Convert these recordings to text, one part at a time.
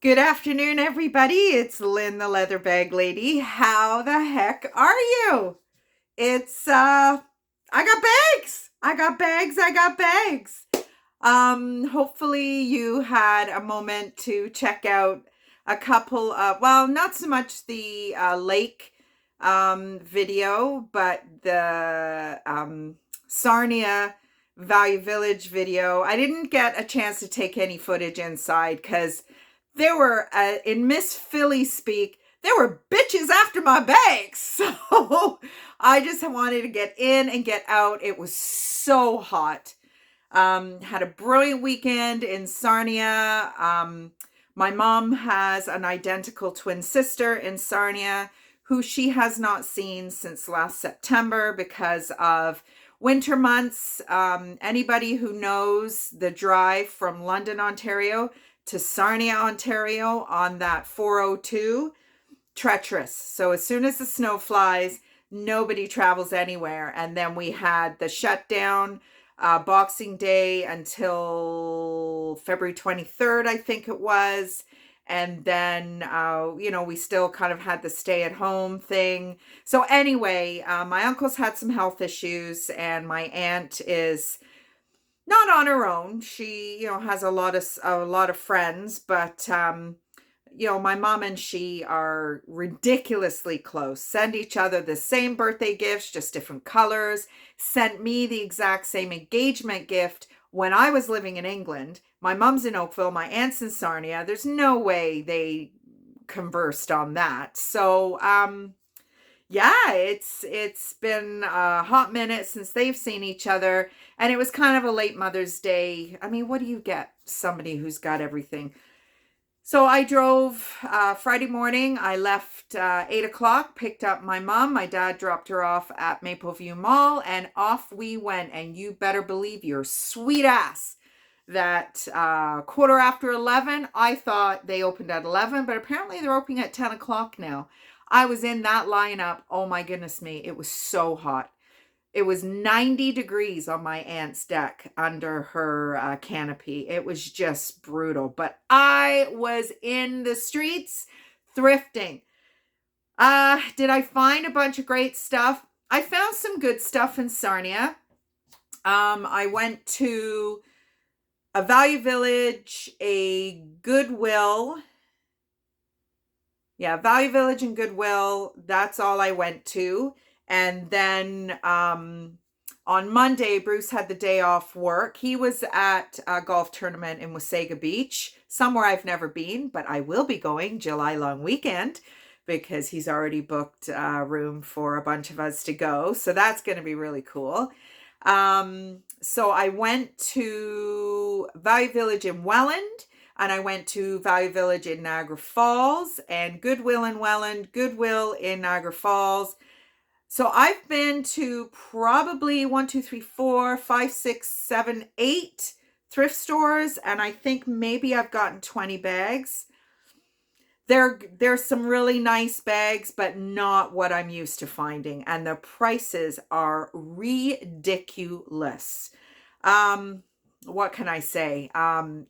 Good afternoon, everybody. It's Lynn, the leather bag lady. How the heck are you? I got bags. I got bags. Hopefully you had a moment to check out a couple of, well, not so much the lake video, but the Sarnia Value Village video. I didn't get a chance to take any footage inside because there were, in Miss Philly speak, there were bitches after my bags. So I just wanted to get in and get out. It was so hot. Had a brilliant weekend in Sarnia. My mom has an identical twin sister in Sarnia who she has not seen since last September because of winter months. Anybody who knows the drive from London, Ontario to Sarnia, Ontario on that 402, treacherous. So as soon as the snow flies, nobody travels anywhere. And then we had the shutdown Boxing Day until February 23rd, I think it was. And then, we still kind of had the stay at home thing. So anyway, my uncle's had some health issues and my aunt is not on her own. She, has a lot of friends, but my mom and she are ridiculously close. Send each other the same birthday gifts, just different colors. Sent me the exact same engagement gift when I was living in England. My mom's in Oakville, my aunt's in Sarnia. There's no way they conversed on that. So, yeah, it's been a hot minute since they've seen each other, and it was kind of a late Mother's Day. I mean, what do you get somebody who's got everything? So I drove Friday morning. I left 8 o'clock, picked up my mom. My dad dropped her off at Mapleview Mall, and off we went. And you better believe your sweet ass that quarter after 11, I thought they opened at 11, but apparently they're opening at 10 o'clock now. I was in that lineup. Oh my goodness me. It was so hot. It was 90 degrees on my aunt's deck under her canopy. It was just brutal. But I was in the streets thrifting. Did I find a bunch of great stuff? I found some good stuff in Sarnia. I went to a Value Village, a Goodwill. Yeah, Value Village and Goodwill. That's all I went to. And then on Monday, Bruce had the day off work. He was at a golf tournament in Wasaga Beach, somewhere I've never been, but I will be going July long weekend because he's already booked room for a bunch of us to go. So that's going to be really cool. So I went to Value Village in Welland, and I went to Value Village in Niagara Falls, and Goodwill in Welland, Goodwill in Niagara Falls. So I've been to probably 1, 2, 3, 4, 5, 6, 7, 8 thrift stores, and I think maybe I've gotten 20 bags. There's some really nice bags, but not what I'm used to finding, and the prices are ridiculous. What can I say?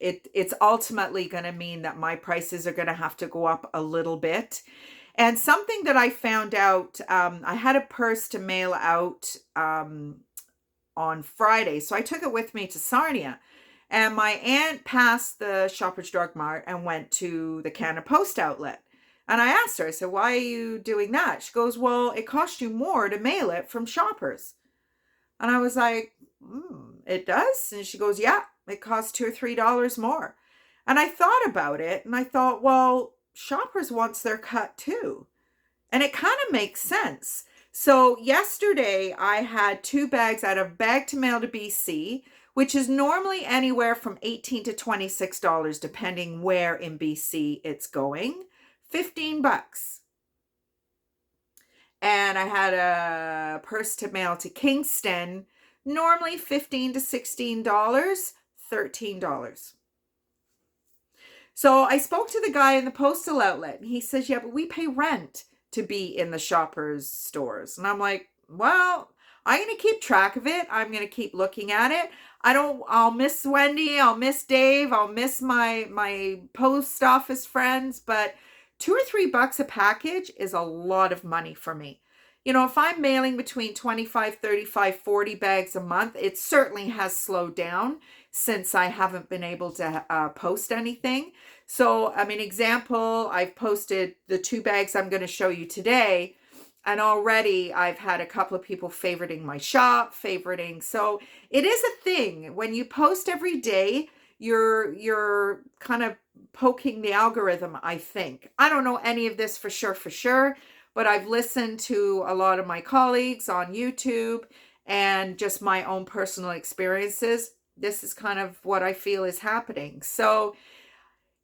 It's ultimately going to mean that my prices are going to have to go up a little bit. And something that I found out, I had a purse to mail out on Friday. So I took it with me to Sarnia. And my aunt passed the Shoppers Drug Mart and went to the Canada Post outlet. And I asked her, I said, why are you doing that? She goes, well, it costs you more to mail it from Shoppers. And I was like, it does? And she goes, yeah, it costs $2 or $3 more. And I thought about it and I thought, well, Shoppers wants their cut too. And it kind of makes sense. So yesterday I had 2 bags out of Bag to Mail to BC, which is normally anywhere from $18 to $26, depending where in BC it's going. $15. And I had a purse to mail to Kingston, normally $15 to $16, $13. So I spoke to the guy in the postal outlet and he says, yeah, but we pay rent to be in the Shoppers stores. And I'm like, well, I'm going to keep track of it. I'm going to keep looking at it. I'll miss Wendy. I'll miss Dave. I'll miss my post office friends, but $2 or $3 a package is a lot of money for me. You know, if I'm mailing between 25, 35, 40 bags a month, it certainly has slowed down since I haven't been able to post anything. So, I mean, example, I've posted the 2 bags I'm going to show you today, and already I've had a couple of people favoriting my shop, favoriting. So it is a thing. When you post every day, you're kind of poking the algorithm, I think. I don't know any of this for sure, but I've listened to a lot of my colleagues on YouTube and just my own personal experiences. This is kind of what I feel is happening. So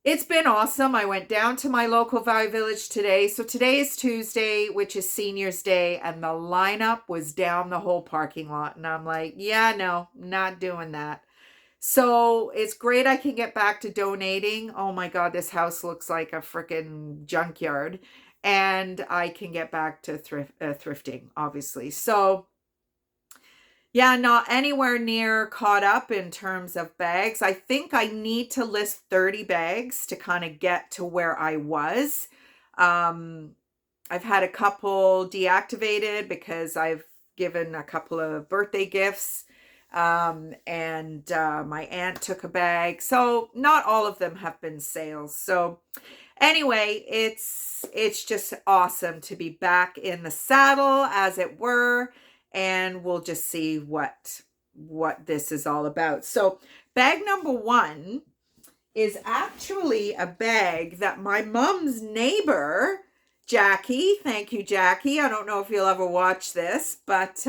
it's been awesome. I went down to my local Value Village today. So today is Tuesday, which is Seniors Day, and the lineup was down the whole parking lot. And I'm like, yeah, no, not doing that. So it's great I can get back to donating. Oh my God, this house looks like a freaking junkyard. And I can get back to thrifting, obviously. So yeah, not anywhere near caught up in terms of bags. I think I need to list 30 bags to kind of get to where I was. I've had a couple deactivated because I've given a couple of birthday gifts. And my aunt took a bag. So not all of them have been sales. So anyway, it's just awesome to be back in the saddle, as it were. And we'll just see what this is all about. So bag number 1 is actually a bag that my mom's neighbor, Jackie, thank you, Jackie. I don't know if you'll ever watch this, but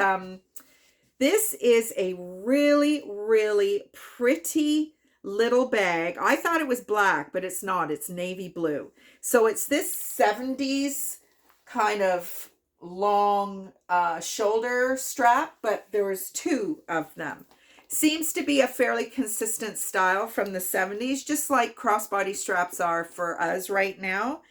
this is a really, really pretty little bag. I thought it was black, but it's not. It's navy blue. So it's this 70s kind of long shoulder strap, but there was 2 of them. Seems to be a fairly consistent style from the 70s, just like crossbody straps are for us right now.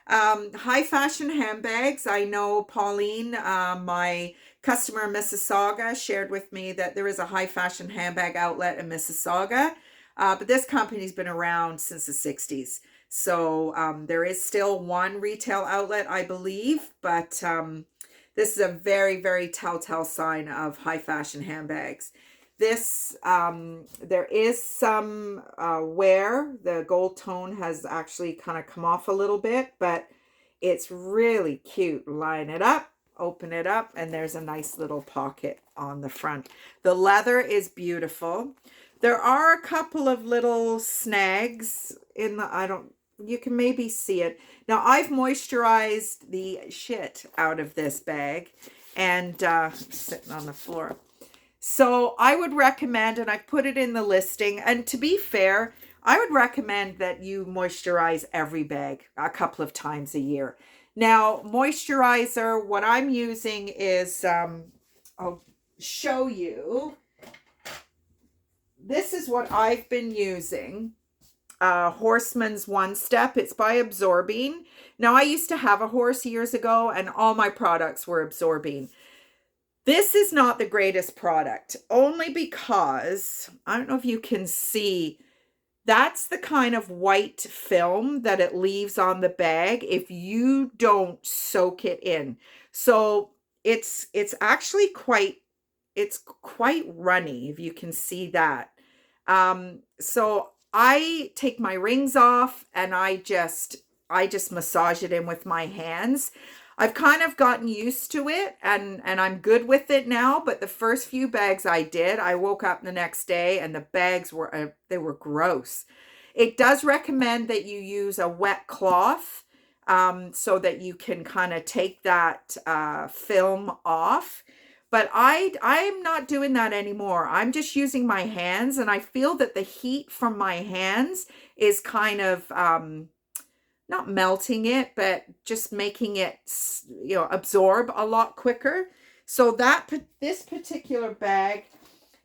High Fashion Handbags. I know Pauline, my customer in Mississauga, shared with me that there is a High Fashion Handbag outlet in Mississauga, but this company's been around since the 60s. So there is still one retail outlet, I believe, but this is a very, very telltale sign of High Fashion Handbags. This, there is some wear. The gold tone has actually kind of come off a little bit, but it's really cute. Line it up, open it up, and there's a nice little pocket on the front. The leather is beautiful. There are a couple of little snags in the, you can maybe see it. Now, I've moisturized the shit out of this bag and sitting on the floor. So I would recommend, and I put it in the listing, and to be fair, I would recommend that you moisturize every bag a couple of times a year. Now, moisturizer, what I'm using is, I'll show you. This is what I've been using. Horseman's One Step. It's by Absorbing. Now, I used to have a horse years ago, and all my products were Absorbing. This is not the greatest product, only because, I don't know if you can see, that's the kind of white film that it leaves on the bag if you don't soak it in. So it's actually quite runny, if you can see that. So I take my rings off and I just massage it in with my hands. I've kind of gotten used to it and I'm good with it now, but the first few bags I woke up the next day and the bags were, they were gross. It does recommend that you use a wet cloth so that you can kind of take that film off. But I'm not doing that anymore. I'm just using my hands, and I feel that the heat from my hands is kind of not melting it, but just making it, you know, absorb a lot quicker. So this particular bag,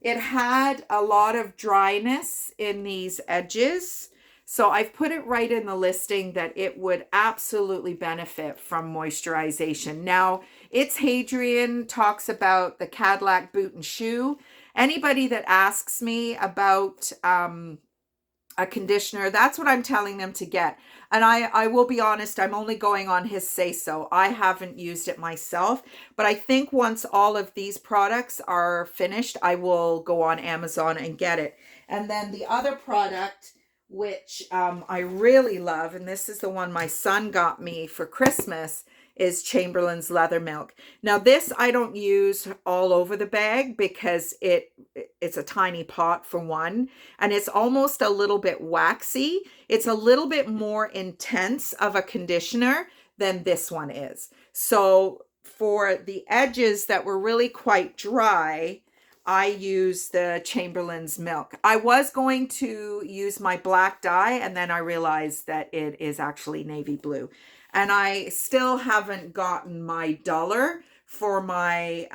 it had a lot of dryness in these edges. So I've put it right in the listing that it would absolutely benefit from moisturization. Now, it's Hadrian talks about the Cadillac boot and shoe. Anybody that asks me about a conditioner, that's what I'm telling them to get. And I will be honest, I'm only going on his say so. I haven't used it myself, but I think once all of these products are finished, I will go on Amazon and get it. And then the other product, which I really love, and this is the one my son got me for Christmas, is Chamberlain's Leather Milk. Now this I don't use all over the bag because it's a tiny pot for one, and it's almost a little bit waxy. It's a little bit more intense of a conditioner than this one is. So for the edges that were really quite dry, I use the Chamberlain's Milk. I was going to use my black dye, and then I realized that it is actually navy blue. And I still haven't gotten my duller for my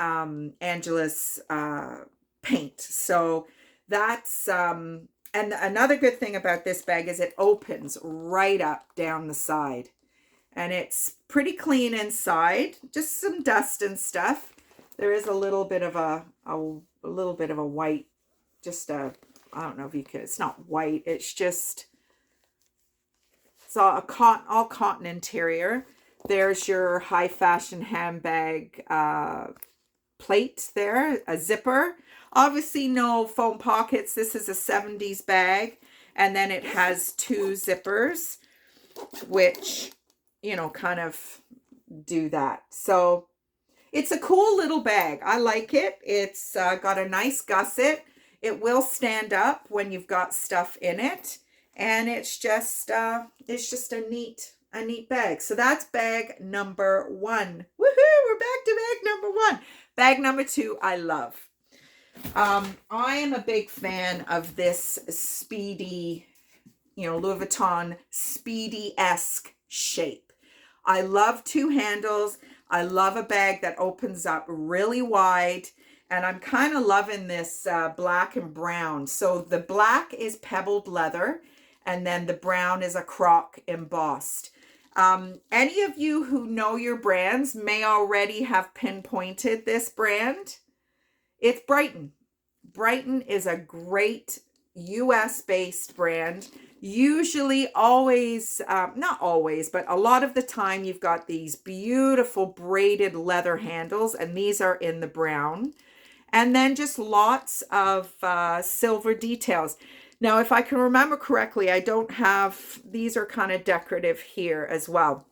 Angelus paint. So that's, and another good thing about this bag is it opens right up down the side. And it's pretty clean inside, just some dust and stuff. There is a little bit of a little bit of a white, just I don't know if you could, it's not white, it's just, it's all cotton interior. There's your High Fashion Handbag plate there, a zipper. Obviously no foam pockets. This is a 70s bag. And then it has two zippers, which, you know, kind of do that. So it's a cool little bag. I like it. It's got a nice gusset. It will stand up when you've got stuff in it. And it's just a neat bag. So that's bag number one. Woohoo! We're back to bag number one. Bag number two, I love. I am a big fan of this speedy, you know, Louis Vuitton speedy-esque shape. I love two handles. I love a bag that opens up really wide. And I'm kind of loving this black and brown. So the black is pebbled leather, and then the brown is a croc embossed. Any of you who know your brands may already have pinpointed this brand. It's Brighton. Brighton is a great US-based brand. Usually always, not always, but a lot of the time you've got these beautiful braided leather handles, and these are in the brown. And then just lots of silver details. Now, if I can remember correctly, I don't have, these are kind of decorative here as well.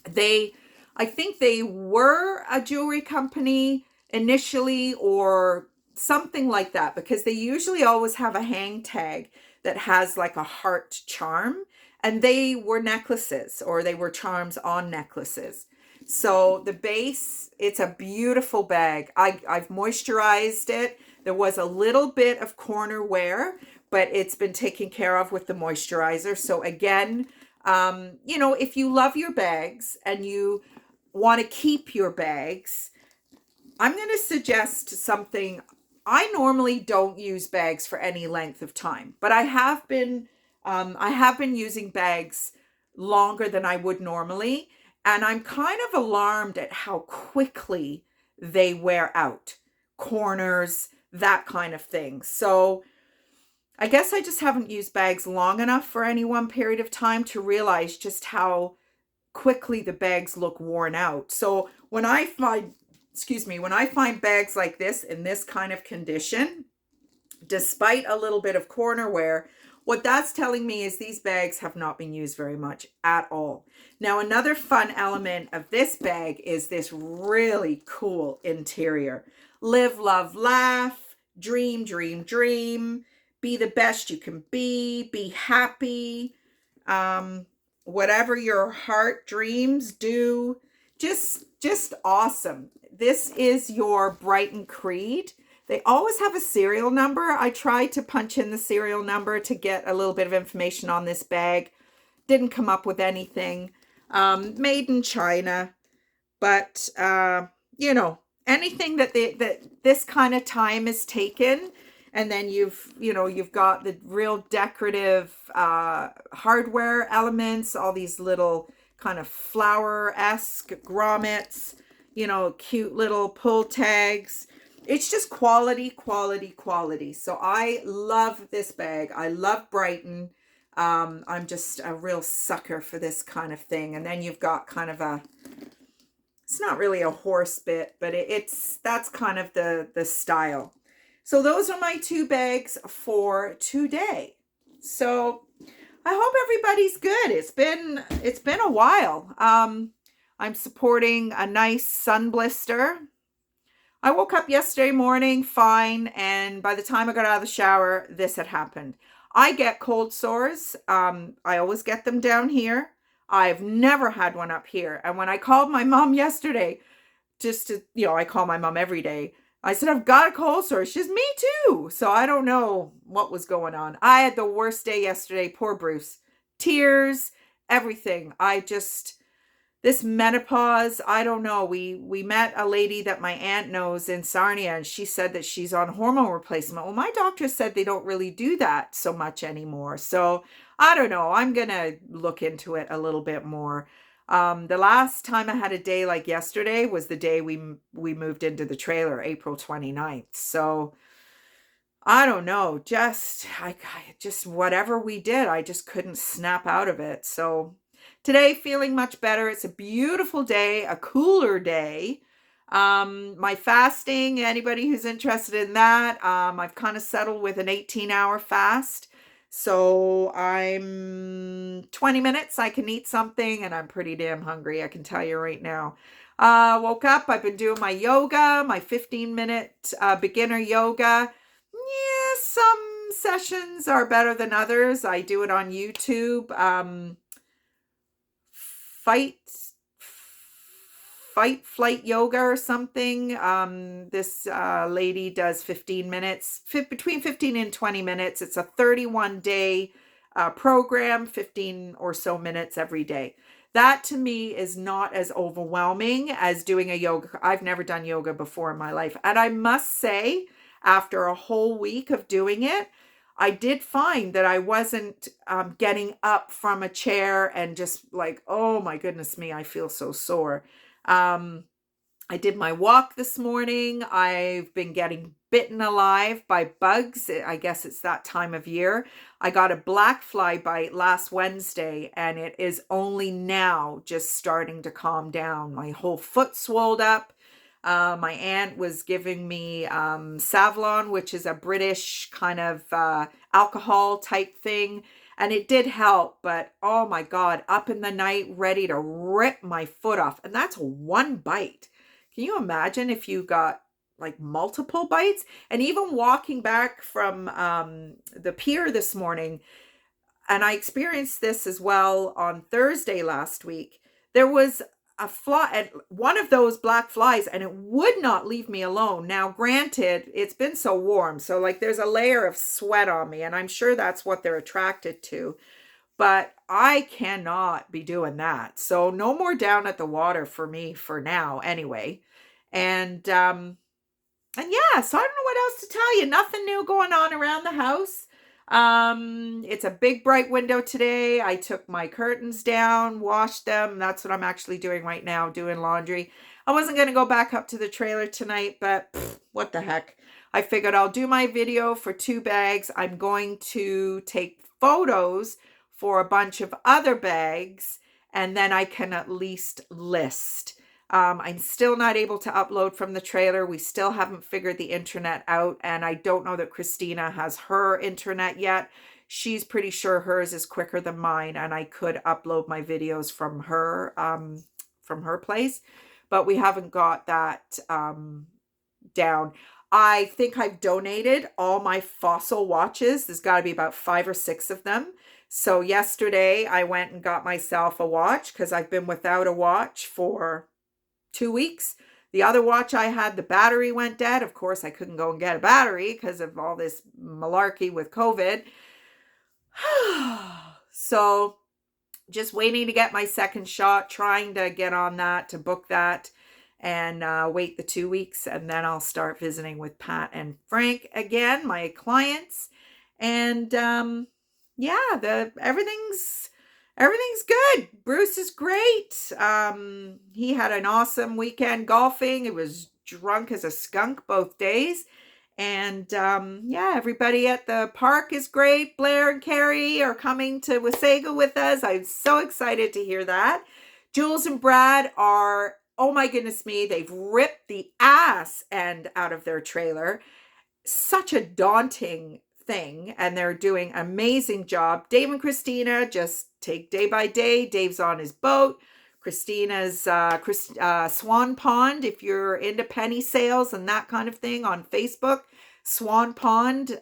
I think they were a jewelry company initially or something like that, because they usually always have a hang tag that has like a heart charm, and they were necklaces, or they were charms on necklaces. So the base, it's a beautiful bag. I've moisturized it. There was a little bit of corner wear, but it's been taken care of with the moisturizer. So again, you know, if you love your bags and you want to keep your bags, I'm going to suggest something. I normally don't use bags for any length of time, but I have been using bags longer than I would normally. And I'm kind of alarmed at how quickly they wear out. Corners, that kind of thing. So I guess I just haven't used bags long enough for any one period of time to realize just how quickly the bags look worn out. So when I find, when I find bags like this in this kind of condition, despite a little bit of corner wear, what that's telling me is these bags have not been used very much at all. Now, another fun element of this bag is this really cool interior. Live, love, laugh, dream, dream, dream. Be the best you can be happy. Whatever your heart dreams, do. Just awesome. This is your Brighton Creed. They always have a serial number. I tried to punch in the serial number to get a little bit of information on this bag. Didn't come up with anything. Made in China. But, you know, anything that this kind of time is taken And then you've got the real decorative hardware elements, all these little kind of flower-esque grommets, cute little pull tags. It's just quality, quality, quality. So I love this bag. I love Brighton. I'm just a real sucker for this kind of thing. And then you've got kind of it's not really a horse bit, but that's kind of the style. So those are my two bags for today. So I hope everybody's good. It's been a while. I'm supporting a nice sun blister. I woke up yesterday morning fine, and by the time I got out of the shower, this had happened. I get cold sores. I always get them down here. I've never had one up here. And when I called my mom yesterday, just to, I call my mom every day. I said, I've got a cold sore. She says, me too. So I don't know what was going on. I had the worst day yesterday. Poor Bruce. Tears, everything. This menopause, I don't know. We met a lady that my aunt knows in Sarnia, and she said that she's on hormone replacement. Well, my doctor said they don't really do that so much anymore. So I don't know. I'm going to look into it a little bit more. The last time I had a day like yesterday was the day we moved into the trailer, April 29th. So I don't know. Just whatever we did, I just couldn't snap out of it. So today, feeling much better. It's a beautiful day, a cooler day. My fasting, anybody who's interested in that, I've kind of settled with an 18-hour fast. So I'm 20 minutes, I can eat something, and I'm pretty damn hungry, I can tell you right now. Woke up, I've been doing my yoga, my 15-minute beginner yoga. Yeah, some sessions are better than others. I do it on YouTube. Flight yoga or something. This lady does 15 minutes, between 15 and 20 minutes. It's a 31-day program, 15 or so minutes every day. That to me is not as overwhelming as doing a yoga. I've never done yoga before in my life. And I must say, after a whole week of doing it, I did find that I wasn't getting up from a chair and just like, oh my goodness me, I feel so sore. I did my walk this morning. I've been getting bitten alive by bugs. I guess it's that time of year. I got a black fly bite last Wednesday, and it is only now just starting to calm down. My whole foot swelled up. My aunt was giving me Savlon, which is a British kind of alcohol type thing. And it did help, but oh my God, up in the night, ready to rip my foot off. And that's one bite. Can you imagine if you got like multiple bites? And even walking back from the pier this morning, and I experienced this as well on Thursday last week, there was a fly, one of those black flies, and it would not leave me alone. Now, granted, it's been so warm, so like there's a layer of sweat on me, and I'm sure that's what they're attracted to, but I cannot be doing that. So no more down at the water for me for now anyway. And yeah, so I don't know what else to tell you. Nothing new going on around the house. It's a big bright window today. I took my curtains down, washed them. That's what I'm actually doing right now, doing laundry. I wasn't going to go back up to the trailer tonight, but what the heck. I figured I'll do my video for 2 bags. I'm going to take photos for a bunch of other bags, and then I can at least list. I'm still not able to upload from the trailer. We still haven't figured the internet out, and I don't know that Christina has her internet yet. She's pretty sure hers is quicker than mine, and I could upload my videos from her place, but we haven't got that down. I think I've donated all my Fossil watches. There's got to be about 5 or 6 of them. So yesterday I went and got myself a watch because I've been without a watch for 2 weeks. The other watch I had, the battery went dead. Of course, I couldn't go and get a battery because of all this malarkey with COVID. So just waiting to get my second shot, trying to get on that, to book that. and wait the 2 weeks, and then I'll start visiting with Pat and Frank again, my clients. And yeah, the everything's good. Bruce is great. He had an awesome weekend golfing. It was drunk as a skunk both days. And yeah, everybody at the park is great. Blair and Carrie are coming to Wasaga with us. I'm so excited to hear that. Jules and Brad are, oh my goodness me, they've ripped the ass end out of their trailer. Such a daunting thing, and they're doing an amazing job. Dave and Christina just take day by day. Dave's on his boat. Christina's Swan Pond, if you're into penny sales and that kind of thing on Facebook. Swan Pond.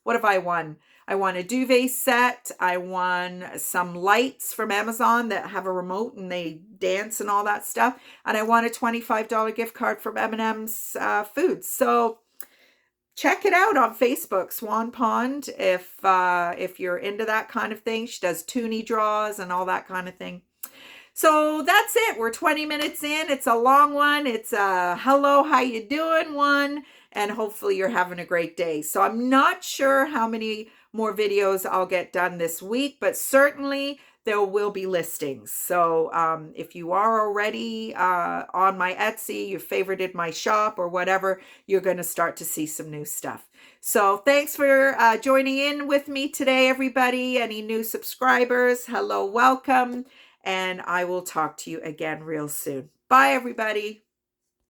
What have I won? I won a duvet set. I won some lights from Amazon that have a remote and they dance and all that stuff. And I won a $25 gift card from M&M's Foods. So check it out on Facebook, Swan Pond, if you're into that kind of thing. She does toonie draws and all that kind of thing. So that's it. We're 20 minutes in. It's a long one. It's a hello, how you doing one. And hopefully you're having a great day. So I'm not sure how many more videos I'll get done this week, but certainly there will be listings. So if you are already on my Etsy, you favorited my shop or whatever, you're going to start to see some new stuff. So thanks for joining in with me today, everybody. Any new subscribers, hello, welcome. And I will talk to you again real soon. Bye, everybody.